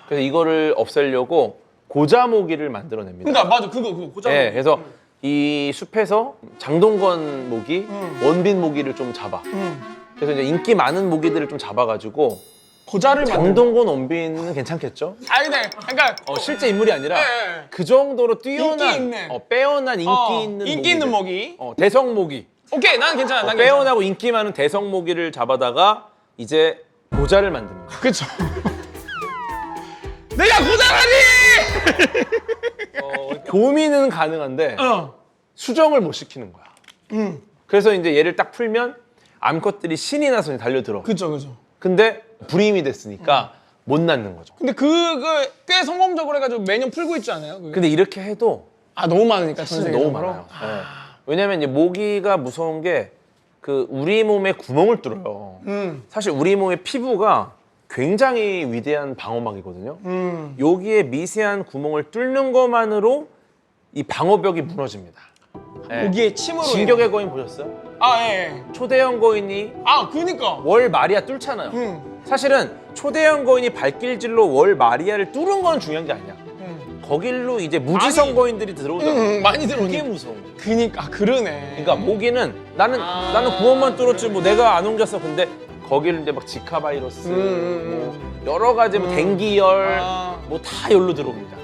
그래서 이거를 없애려고 고자모기를 만들어냅니다. 그러니까 맞아, 그거 고자모기. 네, 그래서 이 숲에서 장동건 모기, 원빈 모기를 좀 잡아. 그래서 이제 인기 많은 모기들을 좀 잡아가지고 고자를 만든. 장동건, 원빈은 괜찮겠죠? 아, 근데 그러니까 실제 인물이 아니라 예, 예. 그 정도로 뛰어난, 인기 있는. 빼어난 인기 있는 인기 있는 모기들. 모기. 대성 모기. 오케이, 난 괜찮아, 난 괜찮아. 빼어나고 인기 많은 대성 모기를 잡아다가 이제 고자를 만듭니다. 그쵸. 내가 고자라니! 교미는 가능한데 어. 수정을 못 시키는 거야. 그래서 이제 얘를 딱 풀면 암컷들이 신이 나서 달려들어. 그쵸, 그쵸. 근데 불임이 됐으니까 못 낳는 거죠. 근데 그거 꽤 성공적으로 해가지고 매년 풀고 있지 않아요? 그게? 근데 이렇게 해도 아, 너무 많으니까 전 사실 세계적으로. 너무 많아요. 네. 왜냐면 이제 모기가 무서운 게 그 우리 몸에 구멍을 뚫어요. 사실 우리 몸의 피부가 굉장히 위대한 방어막이거든요. 여기에 미세한 구멍을 뚫는 것만으로 이 방어벽이 무너집니다. 네. 모기의 침으로. 진격의 거인 보셨어요? 아, 예, 예. 초대형 거인이 아, 그니까. 월 마리아 뚫잖아요. 사실은 초대형 거인이 발길질로 월 마리아를 뚫은 건 중요한 게 아니야. 거길로 이제 무지성 아니, 거인들이 들어오잖아. 많이 그게 들어오니까. 무서운 거야. 그니까, 아, 그러네. 그러니까 모기는 나는 구멍만 뚫었지 뭐 내가 안 옮겼어. 근데 거기를 이제 막 지카 바이러스, 뭐 여러 가지 뭐 댕기열, 아. 뭐 다 열로 들어옵니다.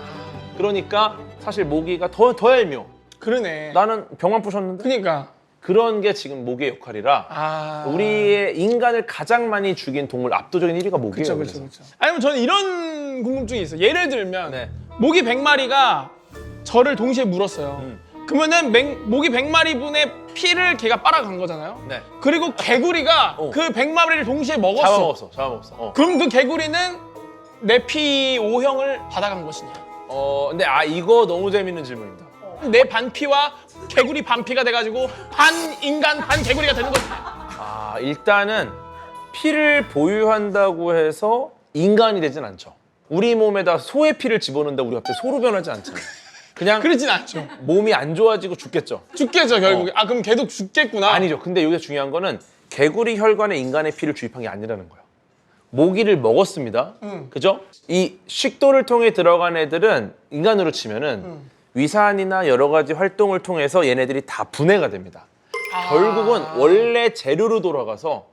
그러니까 사실 모기가 더 얄미워. 그러네. 나는 병만 부셨는데 그니까. 그런 게 지금 모기의 역할이라 아. 우리의 인간을 가장 많이 죽인 동물 압도적인 1위가 모기예요. 그쵸, 그쵸, 그래서. 그쵸. 아니면 저는 이런 궁금증이 있어요. 예를 들면, 네. 모기 100마리가 저를 동시에 물었어요. 그러면은 모기 100마리 분의 피를 걔가 빨아간 거잖아요. 네. 그리고 개구리가 어. 그 100마리를 동시에 먹었어. 잡아먹었어. 그럼 그 개구리는 내 피 O형을 받아간 것이냐? 근데 이거 너무 재밌는 질문입니다. 내 반피와 개구리 반피가 돼가지고 반 인간 반 개구리가 되는 거지. 일단은 피를 보유한다고 해서 인간이 되진 않죠. 우리 몸에다 소의 피를 집어넣는다 우리 갑자기 소로 변하지 않잖아요. 그냥 그러진 않죠. 몸이 안 좋아지고 죽겠죠. 죽겠죠 결국에. 아, 그럼 걔도 죽겠구나. 아니죠. 근데 여기서 중요한 거는 개구리 혈관에 인간의 피를 주입한 게 아니라는 거예요. 모기를 먹었습니다. 그죠? 이 식도를 통해 들어간 애들은 인간으로 치면은 위산이나 여러 가지 활동을 통해서 얘네들이 다 분해가 됩니다. 결국은 원래 재료로 돌아가서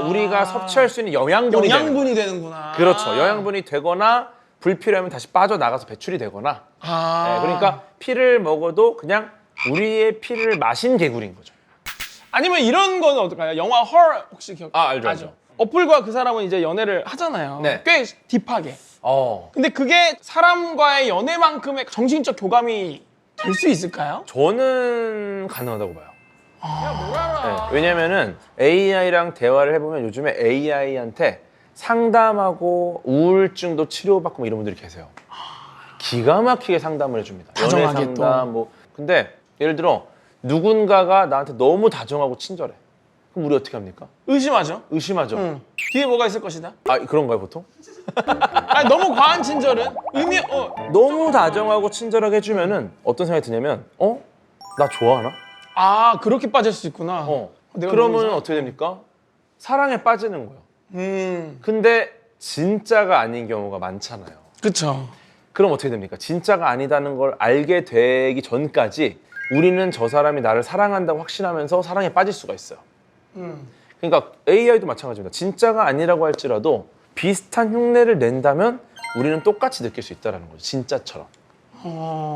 우리가 섭취할 수 있는 영양분이 되는 거예요. 되는구나. 그렇죠. 영양분이 되거나 불필요하면 다시 빠져나가서 배출이 되거나 그러니까 피를 먹어도 그냥 우리의 피를 마신 개구리인 거죠. 아니면 이런 건 어떨까요? 영화 헐 혹시 기억? 알죠. 어플과 그 사람은 이제 연애를 하잖아요. 네. 꽤 딥하게. 어. 근데 그게 사람과의 연애만큼의 정신적 교감이 될 수 있을까요? 저는 가능하다고 봐요. 네, 왜냐면은 AI랑 대화를 해보면 요즘에 AI한테 상담하고 우울증도 치료받고 뭐 이런 분들이 계세요. 기가 막히게 상담을 해줍니다. 연애 다정하게 상담 뭐. 근데 예를 들어 누군가가 나한테 너무 다정하고 친절해. 그럼 우리 어떻게 합니까? 의심하죠. 의심하죠. 뒤에 뭐가 있을 것이다. 그런가요 보통? 아니, 너무 과한 친절은 너무 다정하고 친절하게 해주면은 어떤 생각이 드냐면 나 좋아하나? 그렇게 빠질 수 있구나. 내가 그러면 너무 어떻게 됩니까? 사랑에 빠지는 거예요. 음, 근데 진짜가 아닌 경우가 많잖아요. 그쵸. 그럼 어떻게 됩니까? 진짜가 아니다는 걸 알게 되기 전까지 우리는 저 사람이 나를 사랑한다고 확신하면서 사랑에 빠질 수가 있어요. 그러니까 AI도 마찬가지입니다. 진짜가 아니라고 할지라도 비슷한 흉내를 낸다면 우리는 똑같이 느낄 수 있다는 거죠. 진짜처럼.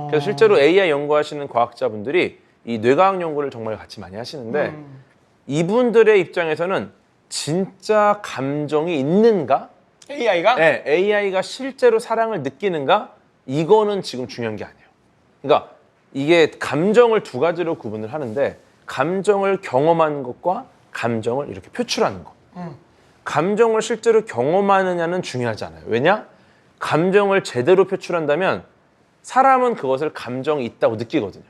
그래서 실제로 AI 연구하시는 과학자분들이 이 뇌과학 연구를 정말 같이 많이 하시는데 이분들의 입장에서는 진짜 감정이 있는가? AI가? 네, AI가 실제로 사랑을 느끼는가? 이거는 지금 중요한 게 아니에요. 그러니까 이게 감정을 두 가지로 구분을 하는데 감정을 경험하는 것과 감정을 이렇게 표출하는 것. 감정을 실제로 경험하느냐는 중요하지 않아요. 왜냐? 감정을 제대로 표출한다면 사람은 그것을 감정이 있다고 느끼거든요.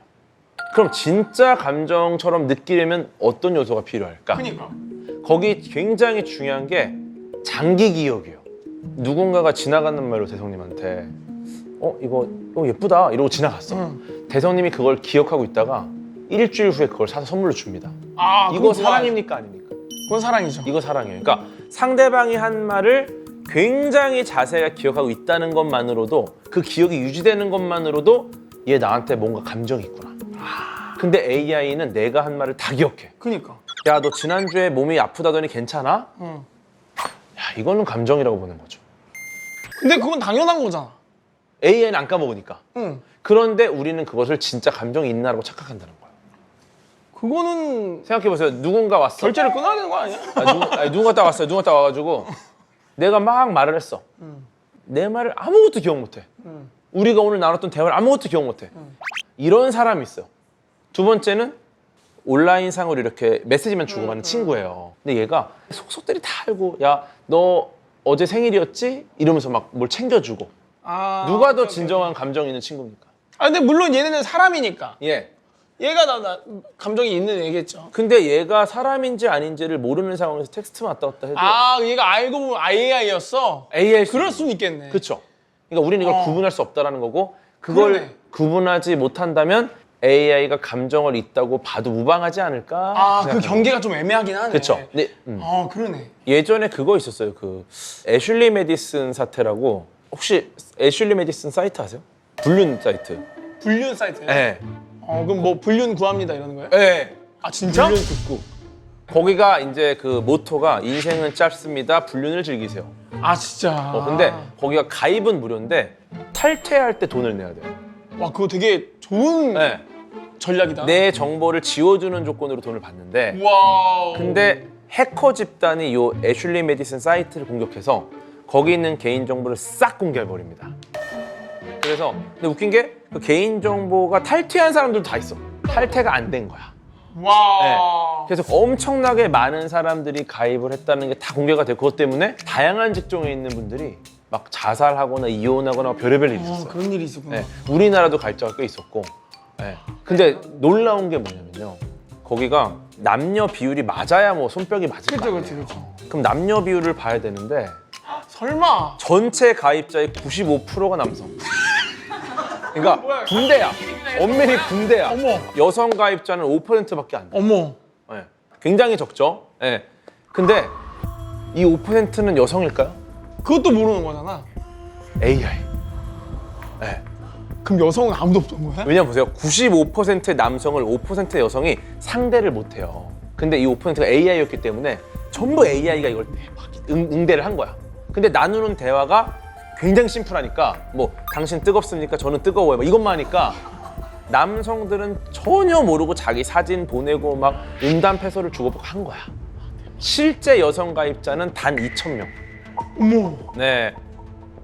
그럼 진짜 감정처럼 느끼려면 어떤 요소가 필요할까? 그러니까. 거기 굉장히 중요한 게 장기 기억이에요. 누군가가 지나가는 말로 대성님한테 이거 예쁘다 이러고 지나갔어. 대성님이 그걸 기억하고 있다가 일주일 후에 그걸 사서 선물로 줍니다. 아, 이거 그거 좋아. 사랑입니까 아닙니까? 그건 사랑이죠. 이거 사랑이에요. 그러니까 상대방이 한 말을 굉장히 자세하게 기억하고 있다는 것만으로도 그 기억이 유지되는 것만으로도 얘 나한테 뭔가 감정이 있구나. 근데 AI는 내가 한 말을 다 기억해. 그러니까. 야, 너 지난주에 몸이 아프다더니 괜찮아? 응. 야, 이거는 감정이라고 보는 거죠. 근데 그건 당연한 거잖아. AI는 안 까먹으니까. 응. 그런데 우리는 그것을 진짜 감정이 있나라고 착각한다는 거예요. 그거는 생각해보세요. 누군가 왔어. 결제를 끊어야 되는 거 아니야? 누군가 딱 왔어요. 누군가 딱 와가지고 내가 막 말을 했어. 내 말을 아무것도 기억 못해. 우리가 오늘 나눴던 대화를 아무것도 기억 못해. 이런 사람이 있어요. 두 번째는 온라인상으로 이렇게 메시지만 주고받는 친구예요. 근데 얘가 속속들이 다 알고 야, 너 어제 생일이었지? 이러면서 막 뭘 챙겨주고. 아, 누가 더 오케이, 진정한 감정이 있는 친구입니까? 아, 근데 물론 얘네는 사람이니까. 예. 얘가 나 감정이 있는 애겠죠. 근데 얘가 사람인지 아닌지를 모르는 상황에서 텍스트만 왔다 갔다 해도 아, 얘가 알고 보면 AI였어? AI 그럴 수는 있겠네. 그렇죠. 그러니까 우리는 이걸 구분할 수 없다라는 거고 그걸 그러네. 구분하지 못한다면 AI가 감정을 있다고 봐도 무방하지 않을까? 아, 그 생각합니다. 경계가 좀 애매하긴 하네. 그렇죠. 네. 아, 그러네. 예전에 그거 있었어요. 그 애슐리 메디슨 사태라고 혹시 애슐리 메디슨 사이트 아세요? 불륜 사이트. 불륜 사이트예요? 네. 그럼 뭐 불륜 구합니다 이러는 거예요? 네. 아, 진짜? 불륜 듣고. 거기가 이제 그 모토가 인생은 짧습니다. 불륜을 즐기세요. 아, 진짜. 근데 거기가 가입은 무료인데 탈퇴할 때 돈을 내야 돼요. 와, 그거 되게 좋은 네. 전략이다. 내 정보를 지워주는 조건으로 돈을 받는데 와우. 근데 해커 집단이 요 애슐리 메디슨 사이트를 공격해서 거기 있는 개인 정보를 싹 공개해 버립니다. 그래서 근데 웃긴 게 그 개인 정보가 탈퇴한 사람들도 다 있어. 탈퇴가 안 된 거야. 와. 네. 그래서 엄청나게 많은 사람들이 가입을 했다는 게 다 공개가 되고 그것 때문에 다양한 직종에 있는 분들이 막 자살하거나 이혼하거나 별의별 일이 있었어요. 그런 일이 있었구나. 네. 우리나라도 갈자가 꽤 있었고. 네. 근데 놀라운 게 뭐냐면요. 거기가 남녀 비율이 맞아야 뭐 손뼉이 맞을 거 아니에요. 그렇죠. 그럼 남녀 비율을 봐야 되는데 설마. 전체 가입자의 95%가 남성. 그러니까 군대야. 엄밀히 군대야. 어머. 여성 가입자는 5%밖에 안 돼. 어머. 네. 굉장히 적죠. 네. 근데 이 5%는 여성일까요? 그것도 모르는 거잖아. AI. 네. 그럼 여성은 아무도 없던 거야? 왜냐면 보세요. 95%의 남성을 5%의 여성이 상대를 못해요. 근데 이 5%가 AI였기 때문에 전부 AI가 이걸 응대를 한 거야. 근데 나누는 대화가 굉장히 심플하니까 뭐 당신 뜨겁습니까? 저는 뜨거워요. 막 이것만 하니까 남성들은 전혀 모르고 자기 사진 보내고 막 음담패소를 주고받고 한 거야. 실제 여성 가입자는 단 2,000명. 어머. 네.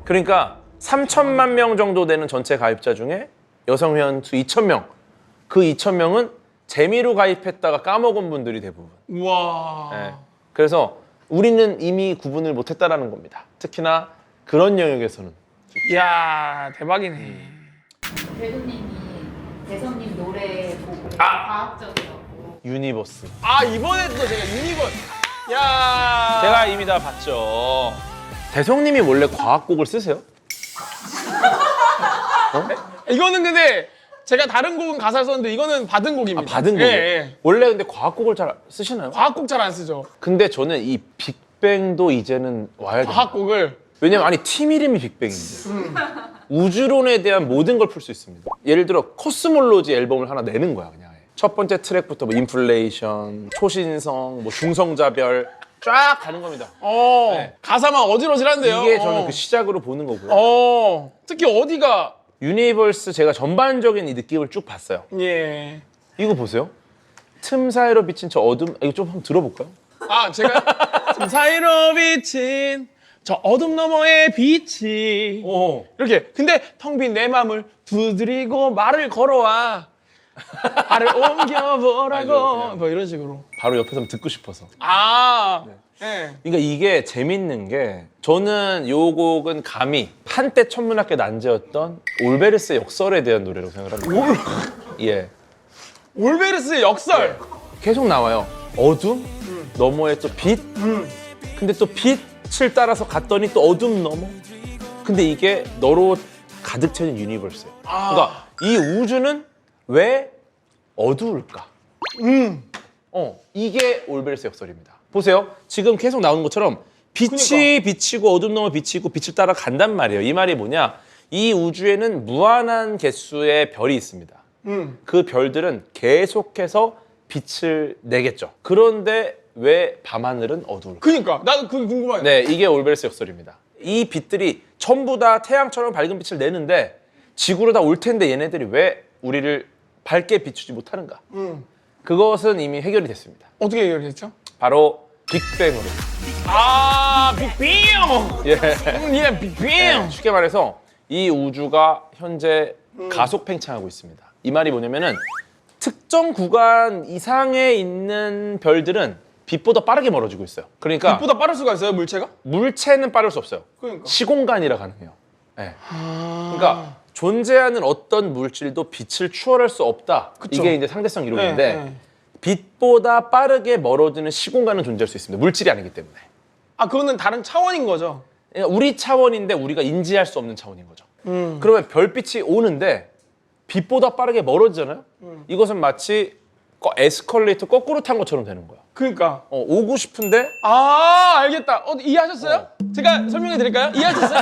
그러니까 3천만 명 정도 되는 전체 가입자 중에 여성 회원수 2,000명. 그 2,000명은 재미로 가입했다가 까먹은 분들이 대부분. 우와. 네. 그래서 우리는 이미 구분을 못했다라는 겁니다. 특히나 그런 영역에서는. 이야, 대박이네. 배우님이 대성님 노래 보고 과학적이라고. 유니버스. 아, 이번에 또 제가 유니건. 야. 제가 이미 다 봤죠. 대성님이 원래 과학곡을 쓰세요? 이거는 근데 제가 다른 곡은 가사를 썼는데 이거는 받은 곡입니다. 받은 곡이에요? 예. 원래 근데 과학곡을 잘 쓰시나요? 과학곡 잘 안 쓰죠. 근데 저는 이 빅뱅도 이제는 와야 돼요. 과학곡을 왜냐면 아니 팀 이름이 빅뱅인데 우주론에 대한 모든 걸 풀 수 있습니다. 예를 들어 코스몰로지 앨범을 하나 내는 거야 그냥. 첫 번째 트랙부터 뭐 인플레이션, 초신성, 뭐 중성자별 쫙 가는 겁니다. 네. 가사만 어질어질한데요. 이게 저는 그 시작으로 보는 거고요. 특히 어디가 유니버스 제가 전반적인 이 느낌을 쭉 봤어요. 예. 이거 보세요. 틈 사이로 비친 저 어둠, 이거 좀 한번 들어볼까요? 제가 틈 사이로 비친 저 어둠 너머의 빛이 이렇게. 근데 텅 빈 내 맘을 두드리고 말을 걸어와. 발을 옮겨보라고. 뭐 이런 식으로. 바로 옆에서 듣고 싶어서. 네. 그러니까 이게 재밌는 게 저는 요 곡은 감히 한때 천문학계 난제였던 올베르스의 역설에 대한 노래라고 생각합니다. 예. 올베르스의 역설. 계속 나와요. 어둠 너머에 또 빛. 근데 또 빛을 따라서 갔더니 또 어둠 너머. 근데 이게 너로 가득 채운 유니버스예요. 그러니까 이 우주는 왜 어두울까? 이게 올베르스 역설입니다. 보세요. 지금 계속 나오는 것처럼 빛이 비치고 어둠 넘어 비치고 빛을 따라 간단 말이에요. 이 말이 뭐냐? 이 우주에는 무한한 개수의 별이 있습니다. 그 별들은 계속해서 빛을 내겠죠. 그런데 왜 밤하늘은 어두울까? 그러니까 나도 그게 궁금해요. 네, 이게 올베르스 역설입니다. 이 빛들이 전부 다 태양처럼 밝은 빛을 내는데 지구로 다 올 텐데 얘네들이 왜 우리를 밝게 비추지 못하는가? 그것은 이미 해결이 됐습니다. 어떻게 해결했죠? 바로 빅뱅으로. 빅뱅! 예. 빅뱅! 쉽게 말해서 이 우주가 현재 가속 팽창하고 있습니다. 이 말이 뭐냐면은 특정 구간 이상에 있는 별들은 빛보다 빠르게 멀어지고 있어요. 그러니까 빛보다 빠를 수가 있어요, 물체가? 물체는 빠를 수 없어요. 그러니까. 시공간이라 가능해요. 네. 그러니까 존재하는 어떤 물질도 빛을 추월할 수 없다. 그쵸. 이게 이제 상대성 이론인데 네. 빛보다 빠르게 멀어지는 시공간은 존재할 수 있습니다. 물질이 아니기 때문에. 그거는 다른 차원인 거죠? 그러니까 우리 차원인데 우리가 인지할 수 없는 차원인 거죠. 그러면 별빛이 오는데 빛보다 빠르게 멀어지잖아요. 이것은 마치 에스컬레이터 거꾸로 탄 것처럼 되는 거야. 그러니까. 오고 싶은데 알겠다. 이해하셨어요? 제가 설명해 드릴까요? 이해하셨어요?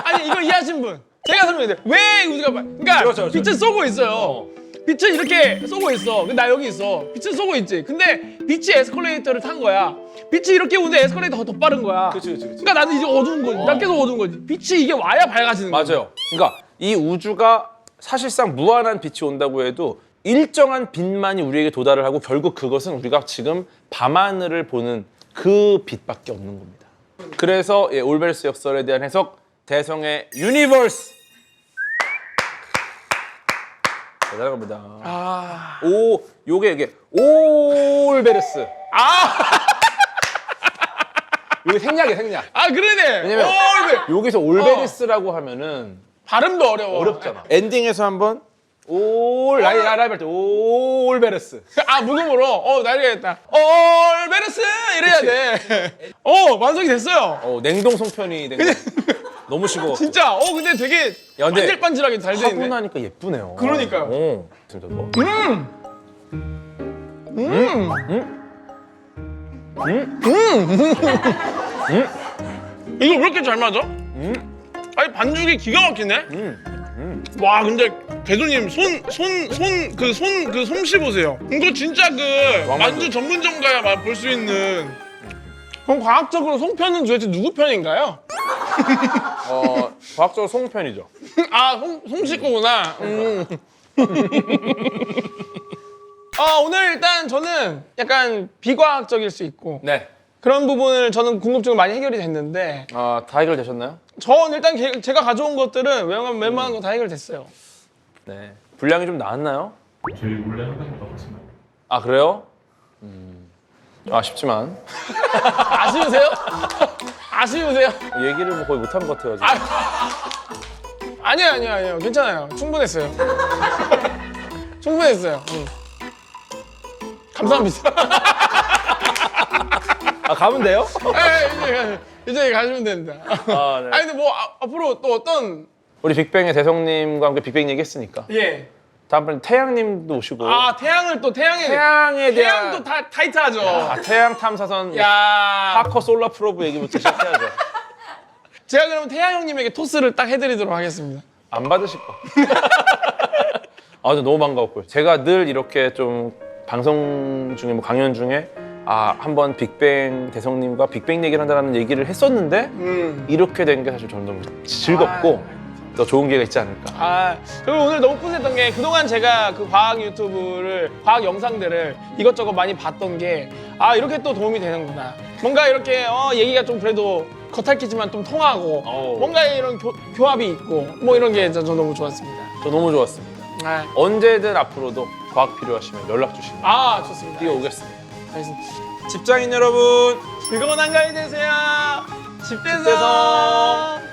아니, 이걸 이해하신 분. 제가 설명해 드릴게요. 왜 우주가 그러니까 그렇죠. 빛을 쏘고 있어요. 빛을 이렇게 쏘고 있어. 근데 나 여기 있어. 빛을 쏘고 있지. 근데 빛이 에스컬레이터를 탄 거야. 빛이 이렇게 오는데 에스컬레이터가 더 빠른 거야. 그치. 그러니까 나는 이제 어두운 거지. 난 계속 어두운 거지. 빛이 이게 와야 밝아지는 거야. 맞아요. 그러니까 이 우주가 사실상 무한한 빛이 온다고 해도 일정한 빛만이 우리에게 도달을 하고 결국 그것은 우리가 지금 밤하늘을 보는 그 빛밖에 없는 겁니다. 그래서 올베르스 역설에 대한 해석 대성의 유니버스. 대단한 겁니다. 요게 올베르스. 요게 생략이야, 생략. 그러네. 왜냐면 여기서 올베르스라고 하면은 발음도 어려워. 어렵잖아. 엔딩에서 한번 라이브 때 올베르스. 무음으로 날리겠다. 올베르스 이래야 돼. 완성이 됐어요. 냉동 송편이 된 거. 너무 쉬워. 진짜. 근데 되게 야, 근데 반질반질하게 잘 돼 하고 있네. 나니까 예쁘네요. 그러니까요. 진짜 뭐? 이거 왜 이렇게 잘 맞아? 아니, 반죽이 기가 막히네. 와, 근데 대도님 솜씨 보세요. 이거 진짜 만두 전문점가야 볼 수 있는. 그럼 과학적으로 송편은 도대체 누구 편인가요? 과학적으로 송편이죠. 송씨 거구나. 오늘 일단 저는 약간 비과학적일 수 있고 네. 그런 부분을 저는 궁금증을 많이 해결이 됐는데 다 해결되셨나요? 전 일단 제가 가져온 것들은 웬만한 거 다 해결됐어요. 네. 분량이 좀 나았나요? 저희 원래 하던 거 같습니다. 그래요? 좀 아쉽지만 아쉬우세요? 아쉬우세요? 얘기를 뭐 거의 못한 것 같아요. 아니요. 괜찮아요. 충분했어요. 충분했어요. 감사합니다. 가면 돼요? 이제 가시면 됩니다. 네. 근데 뭐 앞으로 또 어떤 우리 빅뱅의 대성님과 함께 빅뱅 얘기했으니까 다음번에 태양님도 오시고 태양을 또 태양에 대한 태양도 다 타이트하죠. 태양 탐사선 야. 파커 솔라 프로브 얘기부터 시작해야죠. 제가 그러면 태양 형님에게 토스를 딱 해드리도록 하겠습니다. 안 받으실 거. 아, 근데 너무 반가웠고요. 제가 늘 이렇게 좀 방송 중에 뭐 강연 중에 한번 빅뱅 대성님과 빅뱅 얘기를 한다는 얘기를 했었는데 이렇게 된 게 사실 저는 너무 즐겁고 더 좋은 기회가 있지 않을까. 그리고 오늘 너무 뿌듯했던 게 그동안 제가 그 과학 유튜브를 과학 영상들을 이것저것 많이 봤던 게 이렇게 또 도움이 되는구나. 뭔가 이렇게 얘기가 좀 그래도 겉핥기지만 좀 통하고 뭔가 이런 교합이 있고 뭐 이런 게 저 너무 좋았습니다. 저 너무 좋았습니다. 언제든 앞으로도 과학 필요하시면 연락 주시면 좋습니다. 뛰어오겠습니다. 알겠습니다. 직장인 여러분 즐거운 한가위 되세요. 집대성. 집대성.